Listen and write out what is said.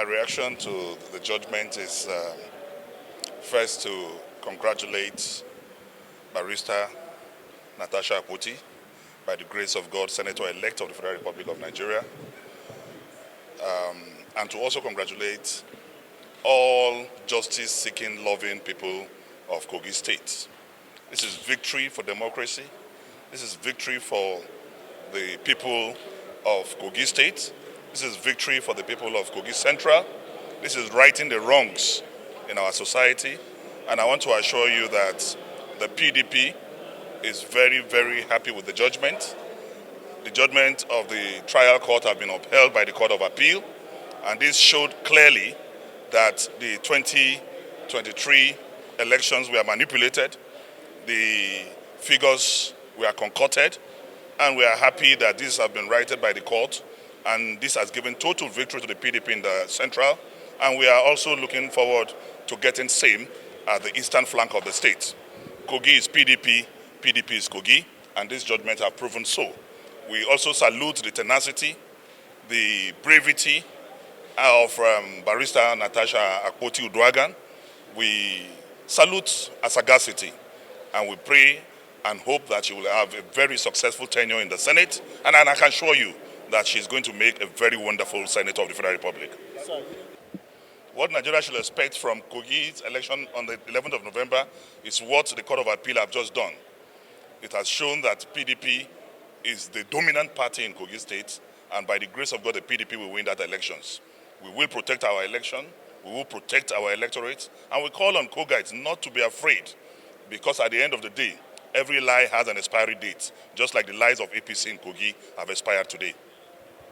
My reaction to the judgment is first to congratulate Barrister Natasha Akpoti, by the grace of God, Senator-elect of the Federal Republic of Nigeria, and to also congratulate all justice-seeking, loving people of Kogi State. This is victory for democracy. This is victory for the people of Kogi State. This is victory for the people of Kogi Central. This is righting the wrongs in our society. And I want to assure you that the PDP is very, very happy with the judgment. The judgment of the trial court have been upheld by the Court of Appeal, and this showed clearly that the 2023 elections were manipulated, the figures were concocted, and we are happy that this has been righted by the court, and this has given total victory to the PDP in the central, and we are also looking forward to getting same at the eastern flank of the state. Kogi is PDP, PDP is Kogi, and this judgment have proven so. We also salute the tenacity, the bravery of Barrister Natasha Akpoti Uduagan. We salute her sagacity, and we pray and hope that she will have a very successful tenure in the Senate, and I can assure you that she's going to make a very wonderful Senator of the Federal Republic. What Nigeria should expect from Kogi's election on the 11th of November is what the Court of Appeal have just done. It has shown that PDP is the dominant party in Kogi State, and by the grace of God, the PDP will win that elections. We will protect our election, we will protect our electorate, and we call on Kogites not to be afraid, because at the end of the day, every lie has an expiry date, just like the lies of APC in Kogi have expired today.